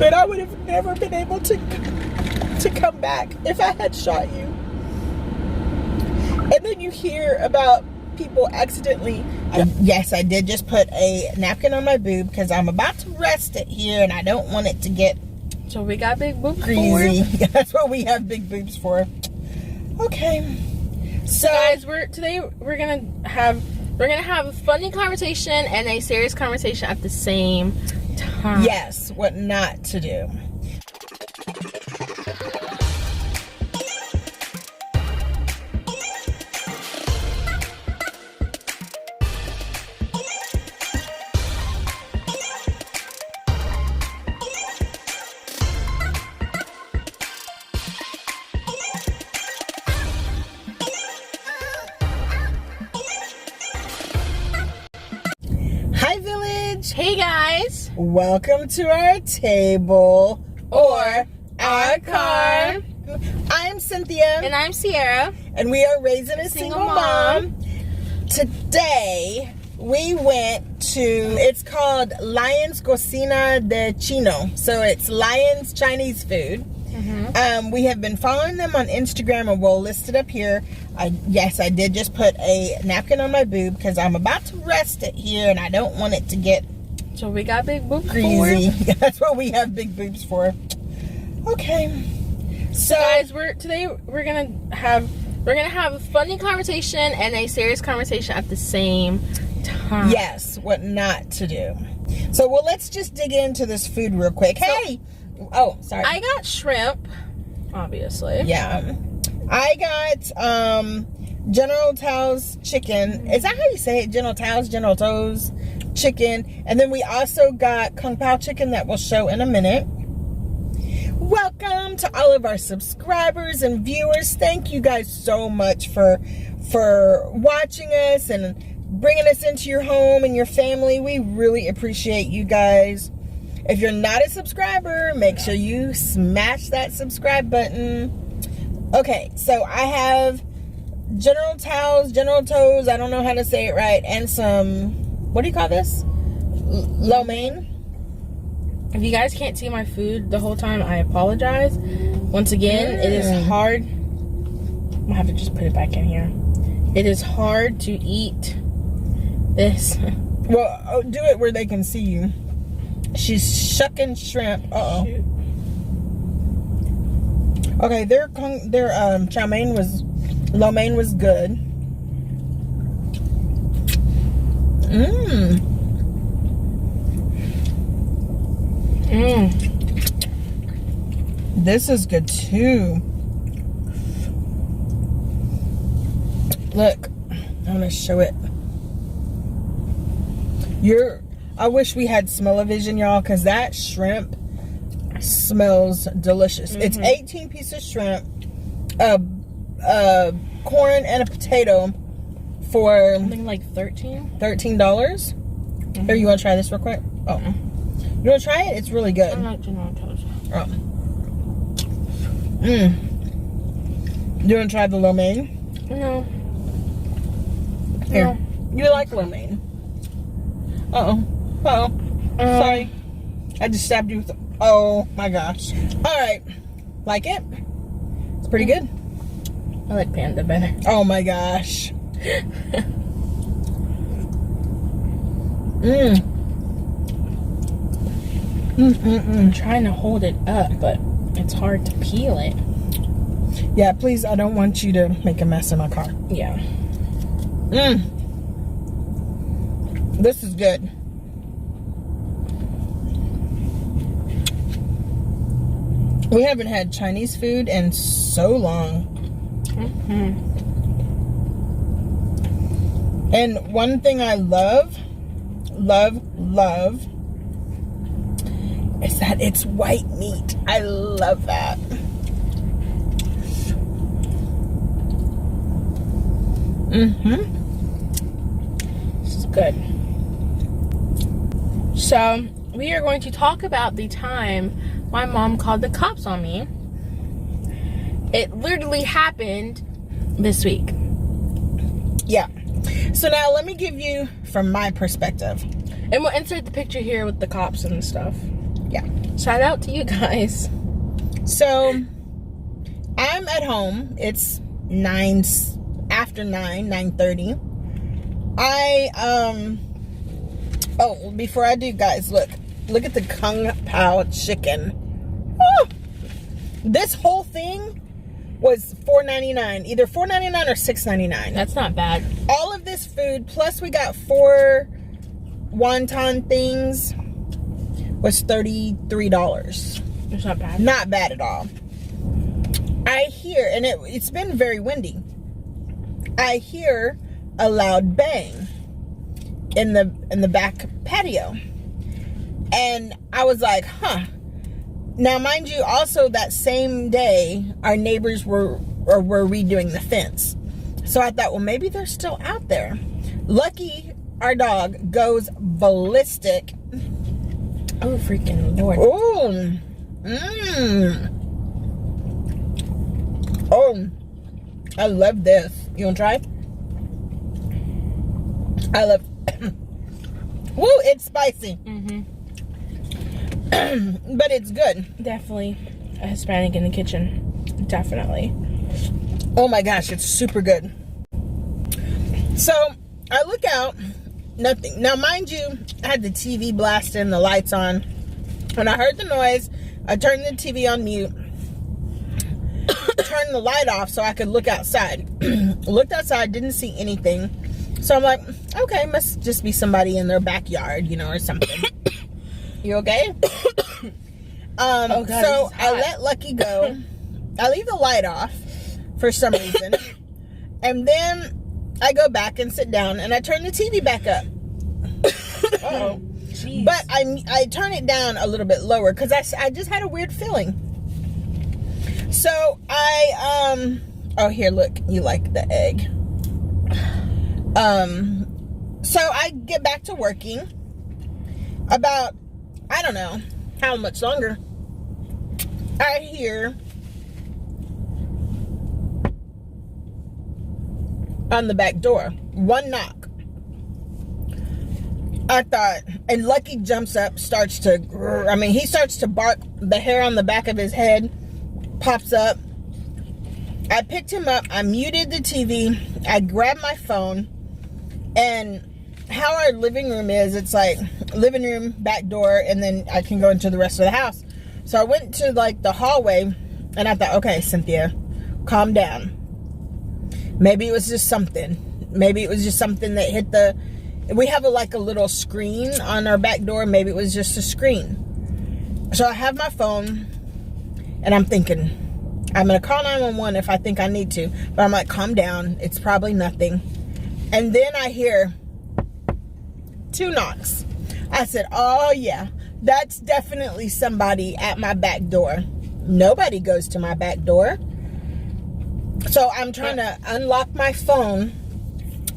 But I would have never been able to come back if I had shot you. And then you hear about people accidentally. Yes, I did just put a napkin on my boob because I'm about to rest it here and I don't want it to get so we got big boobs greasy. That's what we have big boobs for. Okay. So guys, we're gonna have a funny conversation and a serious conversation at the same time. Yes, what not to do. Hey guys, welcome to our table or our car. I'm Cynthia and I'm Sierra, and we are raising a single mom. Today we went to, it's called Lyon's Cocina de Chino, so it's Lyon's Chinese food. We have been following them on Instagram and we'll list it up here. Yes, I did just put a napkin on my boob because I'm about to rest it here and I don't want it to get so we got big boobs greasy. That's what we have big boobs for. Okay. So guys, we're gonna have a funny conversation and a serious conversation at the same time. Yes, what not to do. So well, let's just dig into this food real quick. Hey. Oh, sorry. I got shrimp, obviously. Yeah. I got General Tao's chicken. Is that how you say it? General Tao's chicken. And then we also got Kung Pao chicken that we'll show in a minute. Welcome to all of our subscribers and viewers. Thank you guys so much for watching us and bringing us into your home and your family. We really appreciate you guys. If you're not a subscriber, make sure you smash that subscribe button. Okay, so I have General Toes, I don't know how to say it right, and some, what do you call this? Lo mein. If you guys can't see my food the whole time, I apologize. Once again, it is hard. I'm gonna have to just put it back in here. It is hard to eat this. Well, do it where they can see you. She's shucking shrimp. Uh-oh. Shoot. Okay, their chow mein lo mein was good. This is good too. Look, I'm gonna show it. I wish we had smell-o-vision, y'all, because that shrimp smells delicious. It's 18 pieces of shrimp, corn, and a potato for something like $13. Here, you want to try this real quick? Oh, you want to try it? It's really good. I like General Toast. Oh. You want to try the lo mein? No. Here, you like lo mein? Sorry. I just stabbed you with oh my gosh. Alright. Like it? It's pretty good. I like panda better. Oh my gosh. I'm trying to hold it up, but it's hard to peel it. Yeah, please, I don't want you to make a mess in my car. Yeah. This is good. We haven't had Chinese food in so long. And one thing I love is that it's white meat. I love that. This is good. So, we are going to talk about the time my mom called the cops on me. It literally happened this week. Yeah. So now let me give you from my perspective. And we'll insert the picture here with the cops and stuff. Yeah. Shout out to you guys. So I'm at home. It's 9:30. Oh, before I do, guys, look at the Kung Pao chicken. Oh, this whole thing was $4.99, either $4.99 or $6.99. That's not bad. All of this food, plus we got 4 wonton things, was $33. It's not bad. Not bad at all. I hear, and it's been very windy, I hear a loud bang in the back patio. And I was like, huh. Now, mind you, also that same day, our neighbors were redoing the fence. So I thought, well, maybe they're still out there. Lucky, our dog goes ballistic. Oh, freaking Lord. Oh. Oh. I love this. You want to try? I love... Woo, it's spicy. But it's good. Definitely a Hispanic in the kitchen. Definitely. Oh my gosh, it's super good. So I look out, nothing. Now, mind you, I had the TV blasting, the lights on. When I heard the noise, I turned the TV on mute, turned the light off so I could look outside. Looked outside, didn't see anything. So I'm like, okay, must just be somebody in their backyard, you know, or something. You okay? Oh God, so I let Lucky go. I leave the light off for some reason. And then I go back and sit down and I turn the TV back up. Uh-oh. Jeez. But I turn it down a little bit lower because I just had a weird feeling. So oh, here, look, you like the egg. So I get back to working. About, I don't know how much longer, I hear on the back door, one knock. I thought, and Lucky jumps up, he starts to bark. The hair on the back of his head pops up. I picked him up, I muted the TV, I grabbed my phone, and how our living room is, it's like living room, back door, and then I can go into the rest of the house. So I went to like the hallway, and I thought, okay, Cynthia, calm down. Maybe it was just something. Maybe it was just something that hit we have a little screen on our back door. Maybe it was just a screen. So I have my phone, and I'm thinking, I'm going to call 911 if I think I need to. But I'm like, calm down. It's probably nothing. And then I hear 2 knocks. I said, oh yeah, that's definitely somebody at my back door. Nobody goes to my back door. So I'm trying to unlock my phone.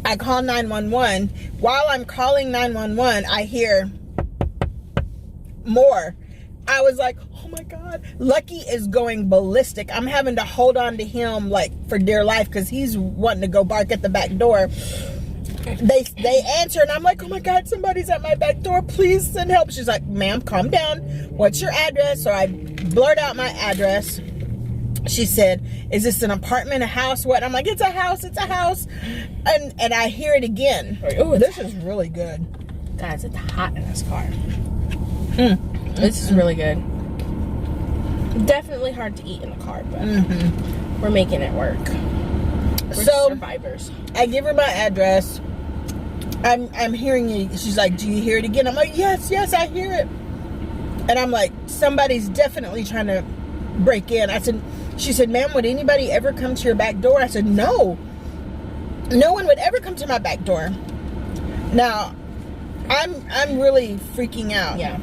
I call 911. While I'm calling 911, I hear more. I was like, oh my God, Lucky is going ballistic. I'm having to hold on to him like for dear life because he's wanting to go bark at the back door. They answer and I'm like, oh my God, somebody's at my back door. Please send help. She's like, ma'am, calm down. What's your address? So I blurt out my address. She said, is this an apartment, a house, what? I'm like, it's a house, it's a house. And I hear it again. Oh, this is really good. Guys, it's hot in this car. This is really good. Definitely hard to eat in the car, but we're making it work. We're survivors. I give her my address. I'm hearing you. She's like, do you hear it again? I'm like, yes, I hear it. And I'm like, somebody's definitely trying to break in. She said, ma'am, would anybody ever come to your back door? I said, no. No one would ever come to my back door. Now, I'm really freaking out. Yeah.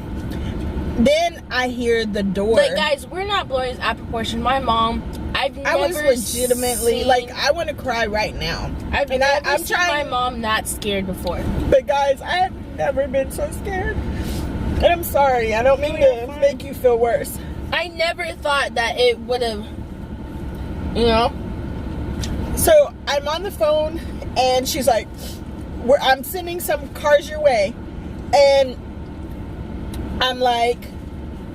Then I hear the door. Like, guys, we're not blowing this out of proportion. My mom, I was legitimately I want to cry right now. I've never seen my mom that scared before. But guys, I have never been so scared. And I'm sorry. I don't mean to make you feel worse. I never thought that it would have, you know. So I'm on the phone, and she's like, I'm sending some cars your way. And I'm like,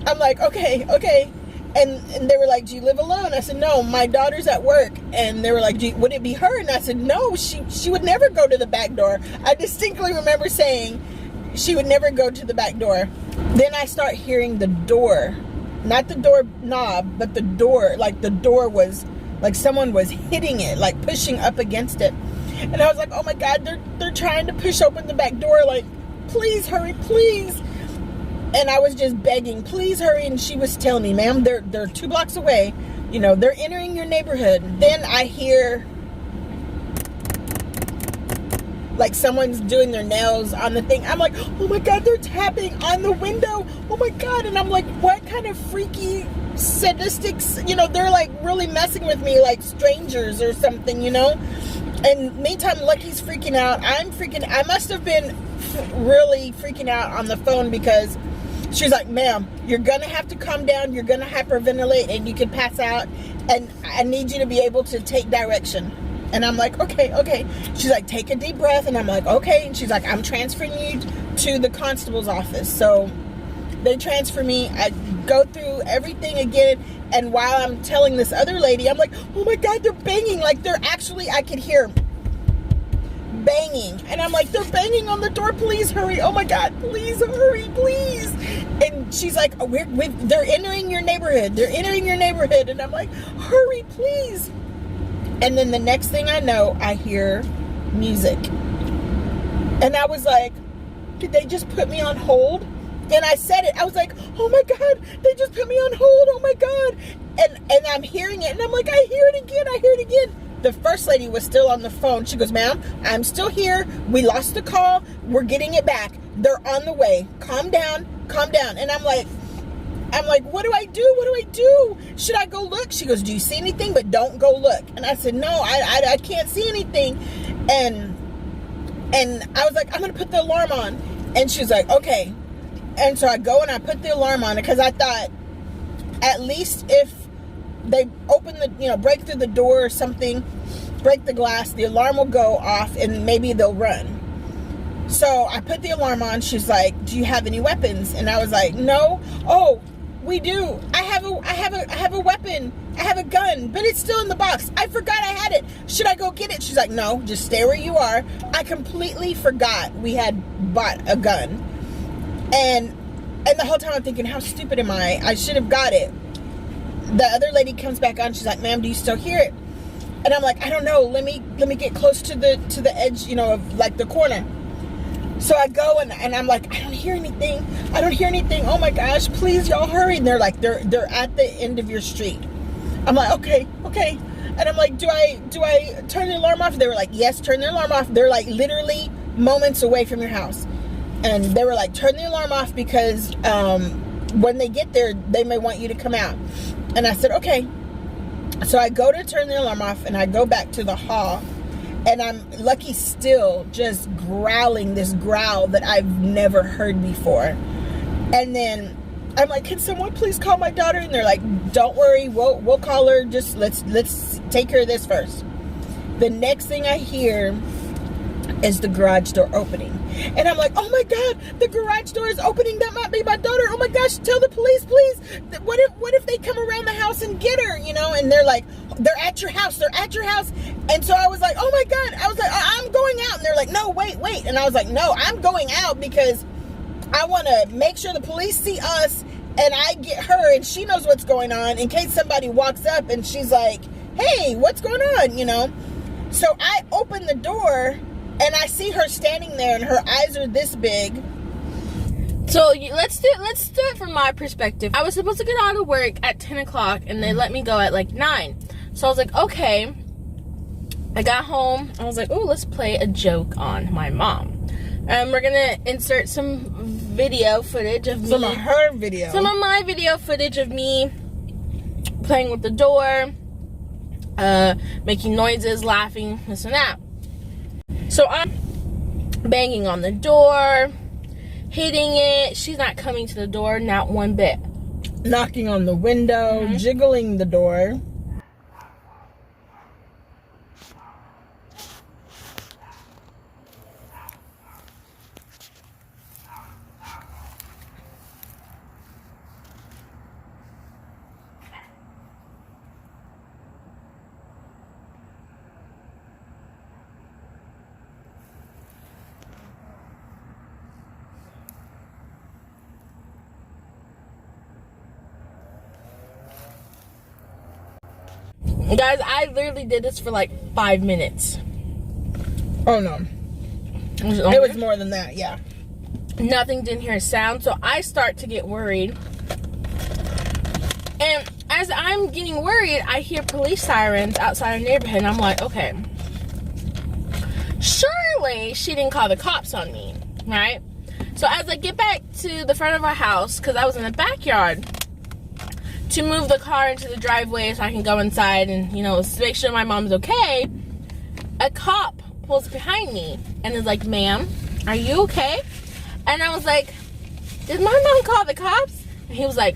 I'm like, okay. And they were like, do you live alone? I said, no, my daughter's at work. And they were like, would it be her? And I said, no, she would never go to the back door. I distinctly remember saying she would never go to the back door. Then I start hearing the door, not the door knob, but the door, like the door was, like someone was hitting it, like pushing up against it. And I was like, oh my God, they're trying to push open the back door. Like, please hurry, please. And I was just begging, please hurry. And she was telling me, ma'am, they're 2 blocks away. You know, they're entering your neighborhood. Then I hear like someone's doing their nails on the thing. I'm like, oh my God, they're tapping on the window. Oh my God. And I'm like, what kind of freaky sadistics, you know, they're like really messing with me like strangers or something, you know? And meantime, Lucky's freaking out. I'm freaking, I must have been really freaking out on the phone because she's like, ma'am, you're gonna have to calm down, you're gonna hyperventilate and you can pass out, and I need you to be able to take direction. And I'm like, okay. She's like, take a deep breath. And I'm like, okay. And she's like, I'm transferring you to the constable's office. So they transfer me. I go through everything again. And while I'm telling this other lady, I'm like, oh my God, they're banging. Like they're actually, I could hear banging. And I'm like, they're banging on the door. Please hurry. Oh my God, please hurry, please. And she's like, oh, they're entering your neighborhood. They're entering your neighborhood. And I'm like, hurry, please. And then the next thing I know, I hear music. And I was like, did they just put me on hold? And I said it. I was like, oh my God, they just put me on hold. Oh my God. And I'm hearing it. And I'm like, I hear it again. The first lady was still on the phone. She goes, ma'am, I'm still here. We lost the call. We're getting it back. They're on the way. Calm down. And I'm like, what do I do? Should I go look? She goes, do you see anything? But don't go look. And I said, no, I can't see anything. And I was like, I'm going to put the alarm on. And she's like, okay. And so I go and I put the alarm on because I thought at least if they open the, break through the door or something, break the glass, the alarm will go off and maybe they'll run. So I put the alarm on. She's like, do you have any weapons? And I was like, no. Oh, we do. I have a weapon. I have a gun, but it's still in the box. I forgot I had it. Should I go get it? She's like, no, just stay where you are. I completely forgot we had bought a gun. And the whole time I'm thinking, how stupid am I? I should have got it. The other lady comes back on. She's like, ma'am, do you still hear it? And I'm like, I don't know. Let me get close to the edge, of like the corner. So I go and I'm like, I don't hear anything. Oh my gosh, please y'all hurry. And they're like, they're at the end of your street. I'm like, okay. And I'm like, do I turn the alarm off? They were like, yes, turn the alarm off. They're like literally moments away from your house. And they were like, turn the alarm off because when they get there, they may want you to come out. And I said, okay. So I go to turn the alarm off and I go back to the hall. And I'm Lucky still just growling this growl that I've never heard before. And then I'm like, can someone please call my daughter? And they're like, don't worry, we'll call her. Just let's take care of this first. The next thing I hear is the garage door opening. And I'm like, oh my God, the garage door is opening. That might be my daughter. Oh my gosh, tell the police, please. What if they come around the house and get her, And they're like, they're at your house. And so I was like, oh my God. I was like, I'm going out. And they're like, no, wait. And I was like, no, I'm going out because I want to make sure the police see us and I get her and she knows what's going on in case somebody walks up and she's like, hey, what's going on, So I open the door and I see her standing there and her eyes are this big. So let's do it from my perspective. I was supposed to get out of work at 10 o'clock and they let me go at like 9. So I was like, okay. I got home. I was like, oh, let's play a joke on my mom. We're going to insert some video footage of me. Some of her video. Some of my video footage of me playing with the door, making noises, laughing, this and that. So I'm banging on the door, hitting it. She's not coming to the door, not one bit. Knocking on the window, jiggling the door. Guys, I literally did this for like 5 minutes. Oh no. It was more than that, yeah. Nothing, didn't hear a sound, so I start to get worried. And as I'm getting worried, I hear police sirens outside our neighborhood, and I'm like, okay, surely she didn't call the cops on me, right? So as I get back to the front of our house, because I was in the backyard, to move the car into the driveway so I can go inside and, you know, make sure my mom's okay, a cop pulls behind me and is like, ma'am, are you okay? And I was like, did my mom call the cops? And he was like,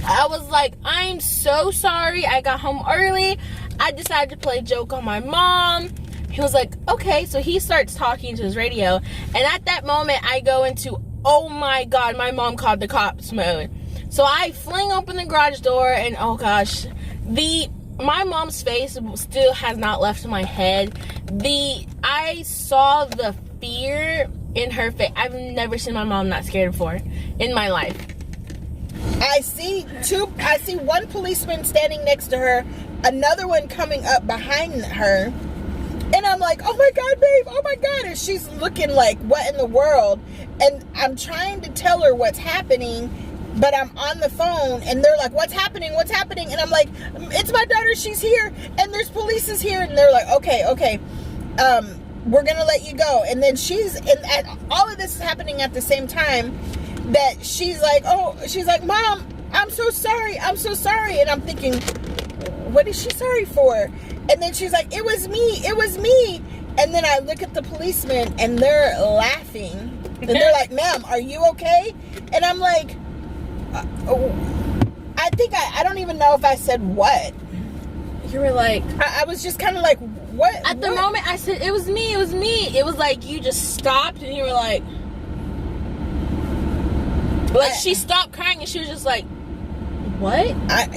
I was like, I'm so sorry. I got home early. I decided to play a joke on my mom. He was like, okay. So he starts talking to his radio. And at that moment, I go into, oh my God, my mom called the cops mode. So I fling open the garage door and oh gosh, my mom's face still has not left my head. I saw the fear in her face. I've never seen my mom not scared before in my life. I see one policeman standing next to her, another one coming up behind her, and I'm like, oh my God, babe, oh my God, and she's looking like, what in the world? And I'm trying to tell her what's happening, but I'm on the phone, and they're like, what's happening, and I'm like, it's my daughter, she's here, and there's police is here, and they're like, okay, we're gonna let you go. And then all of this is happening at the same time, that she's like, Mom, I'm so sorry, and I'm thinking, what is she sorry for? And then she's like, it was me, and then I look at the policemen, and they're laughing, and they're like, ma'am, are you okay? And I'm like, I think I don't even know if I said what. You were like, I was just kind of like, what? At the moment I said, it was me. It was like you just stopped and you were like she stopped crying and she was just like, what?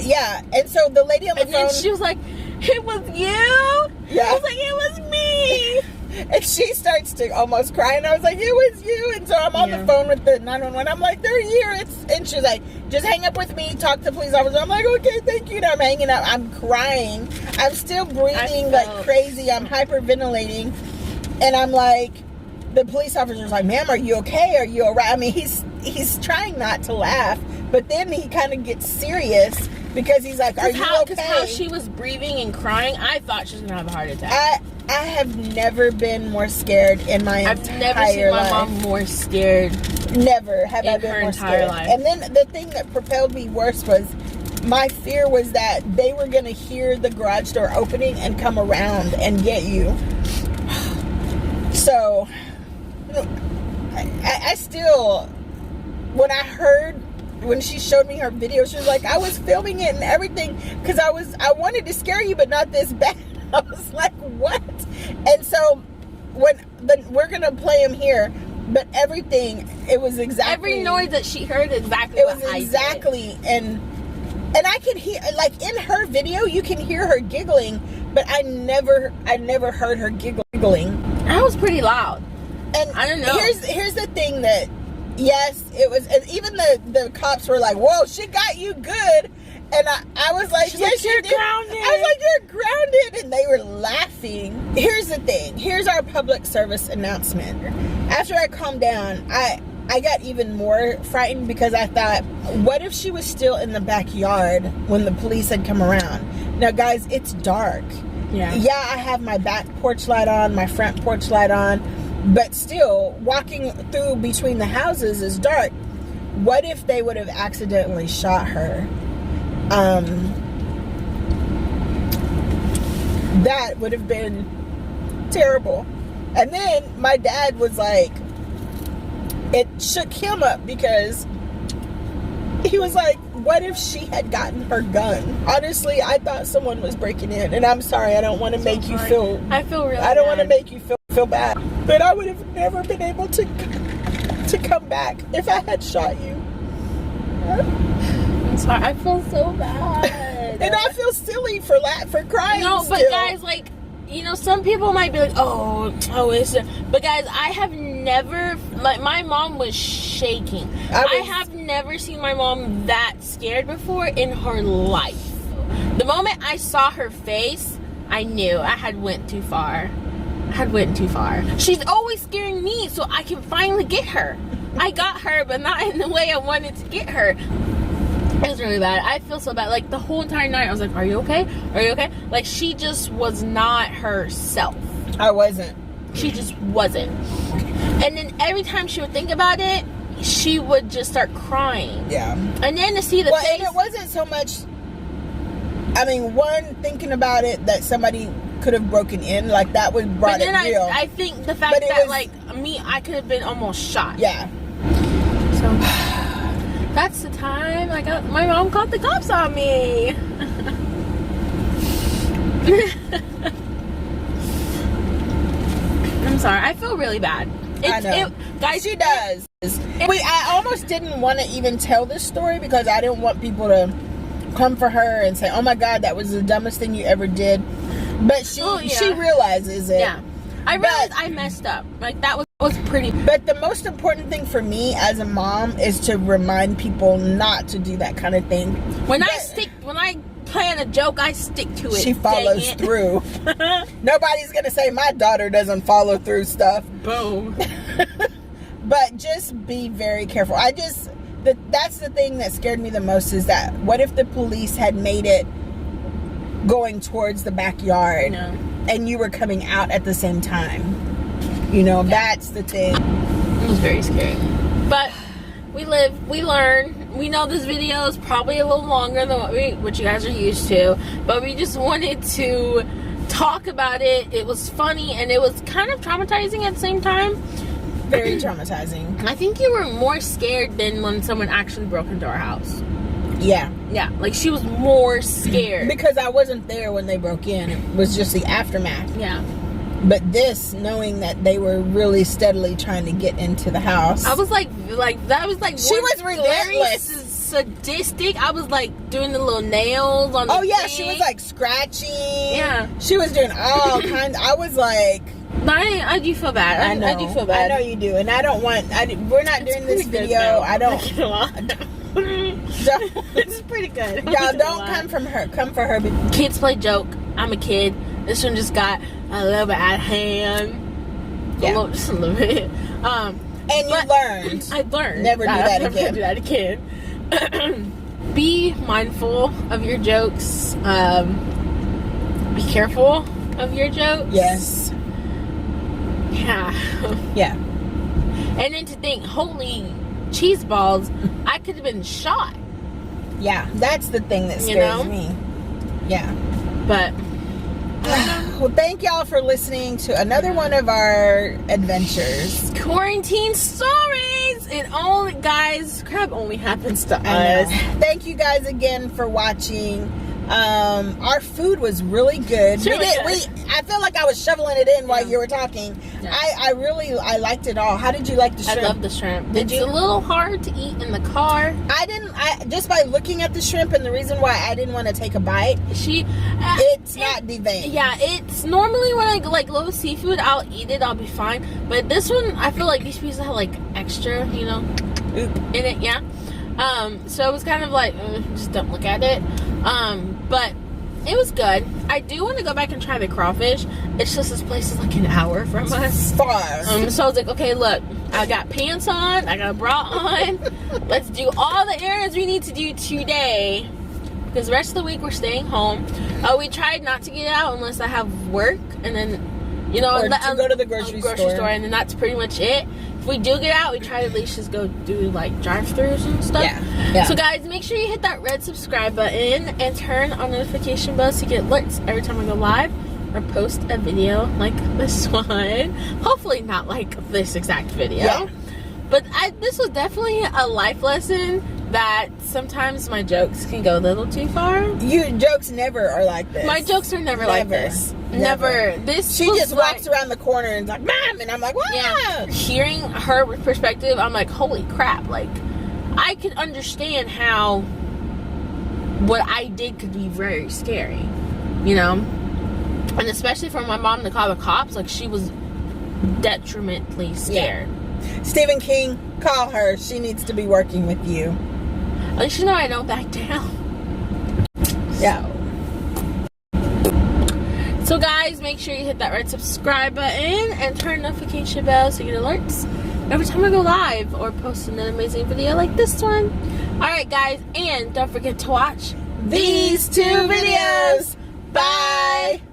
Yeah, and so the lady on the phone, and she was like, it was you? Yeah. I was like, it was me. And she starts to almost cry, and I was like, it was you. And so I'm on the phone with the 911. I'm like, they're here. And she's like, just hang up with me, talk to the police officer. I'm like, okay, thank you. And I'm hanging up. I'm crying. I'm still breathing like crazy. I'm hyperventilating. And I'm like, the police officer's like, ma'am, are you okay? Are you all right? I mean, he's trying not to laugh, but then he kind of gets serious because he's like, are you okay? Because how she was breathing and crying, I thought she was going to have a heart attack. I have never been more scared in my entire life. I've never seen my mom more scared. Never have I been more scared. Life. And then the thing that propelled me worse was my fear was that they were going to hear the garage door opening and come around and get you. So I still, when she showed me her video, she was like, I was filming it and everything because I wanted to scare you, but not this bad. I was like, what? And so we're gonna play him here, but everything, it was exactly every noise that she heard exactly. It was exactly, and I can hear, like in her video, you can hear her giggling, but I never heard her giggling. That was pretty loud. And I don't know. Here's the thing that, yes, it was, and even the cops were like, whoa, she got you good. And I was like, yes, you're grounded. I was like, you're grounded. And they were laughing. Here's the thing. Here's our public service announcement. After I calmed down, I got even more frightened because I thought, what if she was still in the backyard when the police had come around? Now, guys, it's dark. Yeah. Yeah, I have my back porch light on, my front porch light on, but still, walking through between the houses is dark. What if they would have accidentally shot her? That would have been terrible. And then my dad was like, it shook him up because he was like, what if she had gotten her gun? Honestly, I thought someone was breaking in, and I'm sorry, I don't want to make you feel, I feel really I don't want to make you feel bad, but I would have never been able to come back if I had shot you. I'm sorry, I feel so bad. And I feel silly for crying. No, still. but guys, like, you know, some people might be like, oh, it's, but guys, I have never, like, my mom was shaking. I have never seen my mom that scared before in her life. The moment I saw her face, I knew I had went too far. She's always scaring me so I can finally get her. I got her, but not in the way I wanted to get her. It was really bad. I feel so bad. Like, the whole entire night, I was like, are you okay? Are you okay? Like, she just was not herself. I wasn't. She just wasn't. And then every time she would think about it, she would just start crying. Yeah. And then to see the face. And it wasn't so much, I mean, one, thinking about it, that somebody could have broken in, like, that would brought it real. I think the fact that, like, me, I could have been almost shot. Yeah. So, that's the time my mom called the cops on me. I'm sorry. I feel really bad. I know. Guys, she does. I almost didn't want to even tell this story because I didn't want people to come for her and say, oh my God, that was the dumbest thing you ever did. But she realizes it. Yeah. I realized I messed up. Like, that was pretty. But the most important thing for me as a mom is to remind people not to do that kind of thing. When I plan a joke, I stick to it. She follows through. Nobody's gonna say my daughter doesn't follow through stuff. Boom. But just be very careful. That's the thing that scared me the most, is that what if the police had made it going towards the backyard and you were coming out at the same time? You know, that's the thing. It was very scary. But we live, we learn. We know this video is probably a little longer than what you guys are used to, but we just wanted to talk about it. It was funny and it was kind of traumatizing at the same time. Very traumatizing. I think you were more scared than when someone actually broke into our house. Yeah. Yeah, like she was more scared. Because I wasn't there when they broke in. It was just the aftermath. Yeah. But this, knowing that they were really steadily trying to get into the house. I was like that was like, she was relentless. Sadistic. I was like doing the little nails on the thing. She was like scratching. Yeah. She was doing all kinds. I was like, I do feel bad. I do feel bad. I know you do. And I don't want, we're not doing this video. I don't. This is pretty good. Y'all don't come from her. Come for her. Kids play joke. I'm a kid. This one just got a little bit out of hand. Yeah. Just a little bit. And you learned. I learned. Never do that again. Never do that again. Be mindful of your jokes. Be careful of your jokes. Yes. Yeah. Yeah. And then to think, holy cheese balls, I could have been shot. Yeah, that's the thing that scares me. Yeah. But well, thank y'all for listening to another one of our adventures. Quarantine stories. It only, guys, crap only happens to us. Thank you guys again for watching. Our food was really good. I feel like I was shoveling it in while you were talking. Yeah. I liked it all. How did you like the shrimp? I love the shrimp. It's a little hard to eat in the car. Just by looking at the shrimp, and the reason why I didn't want to take a bite, it's not deveined. Yeah, it's normally when I like low seafood, I'll eat it, I'll be fine. But this one, I feel like these pieces have like extra, in it. Yeah. So it was kind of like, just don't look at it. But it was good. I do want to go back and try the crawfish. It's just this place is like an hour from us. Far. So I was like, okay, look, I got pants on, I got a bra on. Let's do all the errands we need to do today. Because the rest of the week we're staying home. We tried not to get out unless I have work, and then, or to go to the grocery store, and then that's pretty much it. If we do get out, we try to at least just go do like drive-thrus and stuff. Yeah. So guys, make sure you hit that red subscribe button and turn on notification bells to get alerts every time I go live or post a video like this one. Hopefully not like this exact video. Yeah. But this was definitely a life lesson that sometimes my jokes can go a little too far. Your jokes never are like this. My jokes are never like this. Never. She just walks around the corner and is like, Mom! And I'm like, what? Yeah. Hearing her perspective, I'm like, holy crap. Like, I could understand how what I did could be very scary. And especially for my mom to call the cops, like, she was detrimentally scared. Yeah. Stephen King, call her. She needs to be working with you. At least you know I don't back down. Yeah. So guys, make sure you hit that red subscribe button and turn notification bell so you get alerts every time I go live or post an amazing video like this one. Alright guys, and don't forget to watch these 2 videos. Bye.